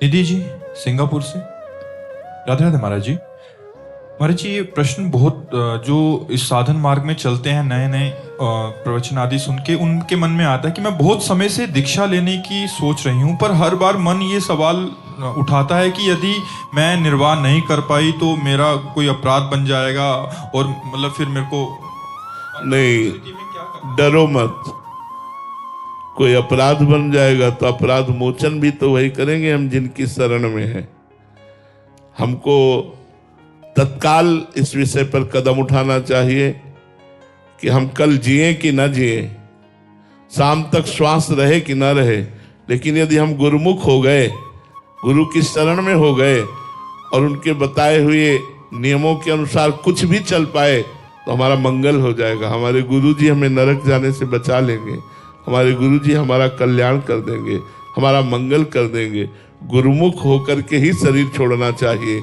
Nidhi ji, Singapore से। राधे राधे महाराज जी। महाराज जी, ये प्रश्न बहुत जो इस साधन मार्ग में चलते हैं, नए नए प्रवचन आदि सुन के उनके मन में आता है कि मैं बहुत समय से दीक्षा लेने की सोच रही हूँ, पर हर बार मन ये सवाल उठाता है कि यदि मैं निर्वाह नहीं कर पाई तो मेरा कोई अपराध बन जाएगा, और मतलब फिर मेरे को नहीं, डरो मत। कोई अपराध बन जाएगा तो अपराध मोचन भी तो वही करेंगे हम जिनकी शरण में है। हमको तत्काल इस विषय पर कदम उठाना चाहिए कि हम कल जिए कि न जिए, शाम तक श्वास रहे कि न रहे। लेकिन यदि हम गुरुमुख हो गए, गुरु की शरण में हो गए और उनके बताए हुए नियमों के अनुसार कुछ भी चल पाए तो हमारा मंगल हो जाएगा। हमारे गुरुजी हमें नरक जाने से बचा लेंगे, हमारे गुरुजी हमारा कल्याण कर देंगे, हमारा मंगल कर देंगे। गुरुमुख होकर के ही शरीर छोड़ना चाहिए,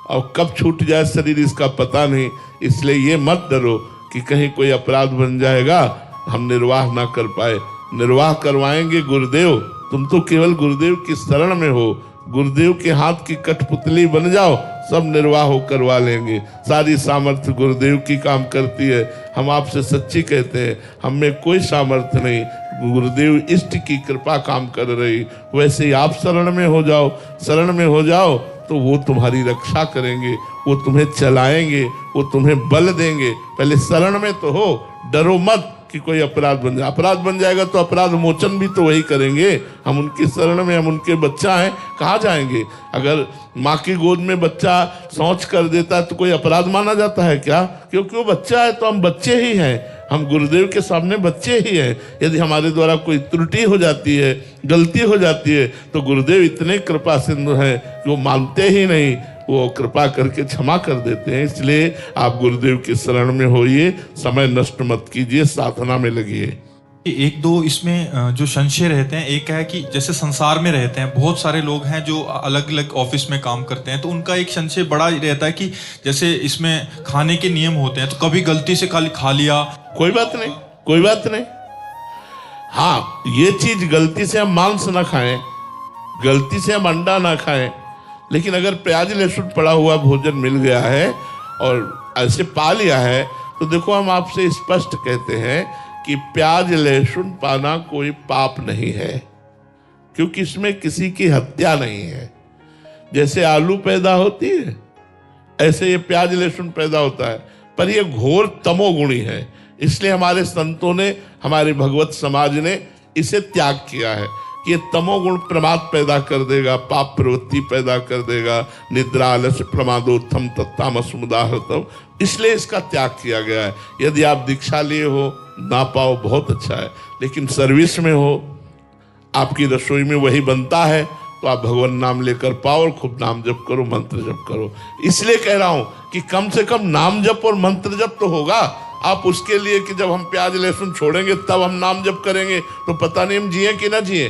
और कब छूट जाए शरीर इसका पता नहीं। इसलिए ये मत डरो कि कहीं कोई अपराध बन जाएगा, हम निर्वाह ना कर पाए। निर्वाह करवाएंगे गुरुदेव। तुम तो केवल गुरुदेव की शरण में हो, गुरुदेव के हाथ की कठपुतली बन जाओ, सब निर्वाह हो करवा लेंगे। सारी सामर्थ्य गुरुदेव की काम करती है। हम आपसे सच्ची कहते हैं, हम में कोई सामर्थ्य नहीं, गुरुदेव इष्ट की कृपा काम कर रही। वैसे ही आप शरण में हो जाओ, शरण में हो जाओ तो वो तुम्हारी रक्षा करेंगे, वो तुम्हें चलाएंगे, वो तुम्हें बल देंगे। पहले शरण में तो हो, डरो मत कि कोई अपराध बन जाए। अपराध बन जाएगा तो अपराध मोचन भी तो वही करेंगे। हम उनकी शरण में, हम उनके बच्चा हैं, कहाँ जाएंगे? अगर माँ की गोद में बच्चा शौच कर देता है तो कोई अपराध माना जाता है क्या? क्योंकि वो बच्चा है तो हम बच्चे ही हैं, हम गुरुदेव के सामने बच्चे ही हैं। यदि हमारे द्वारा कोई त्रुटि हो जाती है, गलती हो जाती है, तो गुरुदेव इतने कृपा सिंधु हैं कि वो मानते ही नहीं, वो कृपा करके क्षमा कर देते हैं। इसलिए आप गुरुदेव की शरण में होइए, समय नष्ट मत कीजिए, साधना में लगिए। एक दो इसमें जो संशय रहते हैं, एक है कि जैसे संसार में रहते हैं बहुत सारे लोग हैं जो अलग अलग ऑफिस में काम करते हैं, तो उनका एक संशय बड़ा रहता है कि जैसे इसमें खाने के नियम होते हैं, तो कभी गलती से खा लिया। कोई बात नहीं, कोई बात नहीं। हाँ, ये चीज गलती से हम मांस ना खाएं, गलती से हम अंडा ना खाएं, लेकिन अगर प्याज लहसुन पड़ा हुआ भोजन मिल गया है और ऐसे पा लिया है, तो देखो हम आपसे स्पष्ट कहते हैं कि प्याज लहसुन पाना कोई पाप नहीं है, क्योंकि इसमें किसी की हत्या नहीं है। जैसे आलू पैदा होती है, ऐसे ये प्याज लहसुन पैदा होता है, पर ये घोर तमोगुणी है। इसलिए हमारे संतों ने, हमारे भगवत समाज ने इसे त्याग किया है कि ये तमोगुण प्रमाद पैदा कर देगा, पाप प्रवृत्ति पैदा कर देगा। निद्रा आलस्य प्रमादोत्थम तत्तामसमुदाहृतम, इसलिए इसका त्याग किया गया है। यदि आप दीक्षा लिए हो, ना पाओ बहुत अच्छा है, लेकिन सर्विस में हो, आपकी रसोई में वही बनता है, तो आप भगवान नाम लेकर पाओ और खूब नाम जप करो, मंत्र जप करो। इसलिए कह रहा हूं कि कम से कम नाम जप और मंत्र जप तो होगा। आप उसके लिए कि जब हम प्याज लहसुन छोड़ेंगे तब हम नाम जप करेंगे, तो पता नहीं हम जिए कि ना जिए।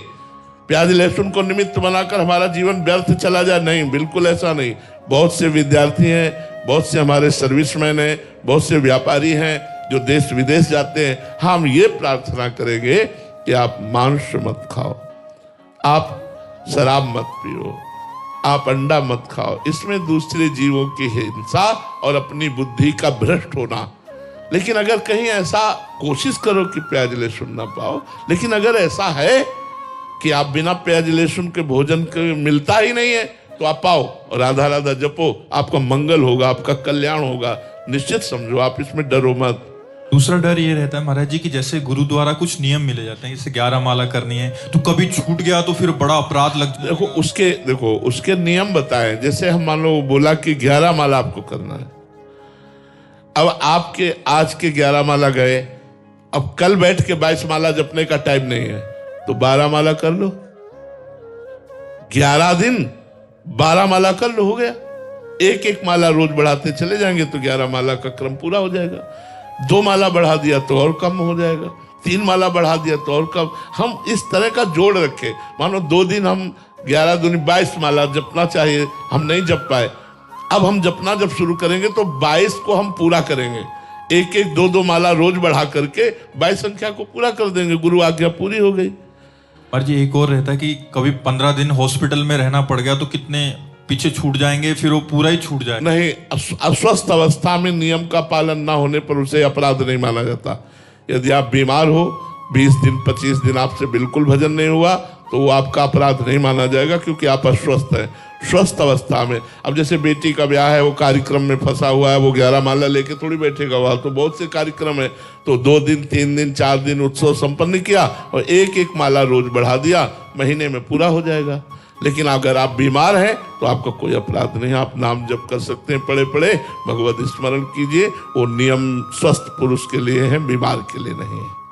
प्याज लहसुन को निमित्त बनाकर हमारा जीवन व्यर्थ चला जाए, नहीं, बिल्कुल ऐसा नहीं। बहुत से विद्यार्थी हैं, बहुत से हमारे सर्विसमैन हैं, बहुत से व्यापारी हैं जो देश विदेश जाते हैं। हम ये प्रार्थना करेंगे कि आप मांस मत खाओ, आप शराब मत पियो, आप अंडा मत खाओ। इसमें दूसरे जीवों की हिंसा और अपनी बुद्धि का भ्रष्ट होना। लेकिन अगर कहीं ऐसा, कोशिश करो कि प्याज लहसुन ना पाओ, लेकिन अगर ऐसा है कि आप बिना प्याज लहसुन के भोजन के मिलता ही नहीं है, तो आप पाओ और राधा राधा जपो, आपका मंगल होगा, आपका कल्याण होगा, निश्चित समझो। आप इसमें डरो मत। दूसरा डर ये रहता है महाराज जी कि जैसे गुरु द्वारा कुछ नियम मिले जाते हैं, जैसे 11 माला करनी है, तो कभी छूट गया तो फिर बड़ा अपराध लग जाए। देखो उसके नियम बताएं। जैसे हम मान लो बोला कि 11 माला आपको करना है, अब आपके आज के 11 माला गए, अब कल बैठ के 22 माला जपने का टाइम नहीं है, तो 12 माला कर लो। 11 दिन 12 माला कर लो, हो गया। एक एक माला रोज बढ़ाते चले जाएंगे तो 11 माला का क्रम पूरा हो जाएगा। 2 माला बढ़ा दिया तो और कम हो जाएगा, 3 माला बढ़ा दिया तो और कम। हम इस तरह का जोड़ रखे। मानो 2 दिन हम 11 दूनी 22 माला जपना चाहिए, हम नहीं जप पाए। अब हम जपना जब शुरू करेंगे तो 22 को हम पूरा करेंगे। एक एक 2-2 माला रोज बढ़ा करके 22 संख्या को पूरा कर देंगे। गुरु आज्ञा पूरी हो गई। और जी एक और रहता है कि कभी 15 दिन हॉस्पिटल में रहना पड़ गया तो कितने पीछे छूट जाएंगे, फिर वो पूरा ही छूट जाएगा। नहीं, अस्वस्थ अवस्था में नियम का पालन ना होने पर उसे अपराध नहीं माना जाता। यदि आप बीमार हो, 20 दिन 25 दिन आपसे बिल्कुल भजन नहीं हुआ, तो वो आपका अपराध नहीं माना जाएगा, क्योंकि आप अस्वस्थ हैं। स्वस्थ अवस्था में, अब जैसे बेटी का ब्याह है, वो कार्यक्रम में फंसा हुआ है, वो 11 माला लेके थोड़ी बैठेगा, वहाँ तो बहुत से कार्यक्रम है, तो 2 दिन 3 दिन 4 दिन उत्सव संपन्न किया और एक एक माला रोज बढ़ा दिया, महीने में पूरा हो जाएगा। लेकिन अगर आप बीमार हैं तो आपका कोई अपराध नहीं, आप नाम जप कर सकते हैं, पड़े पड़े भगवत स्मरण कीजिए। वो नियम स्वस्थ पुरुष के लिए है, बीमार के लिए नहीं है।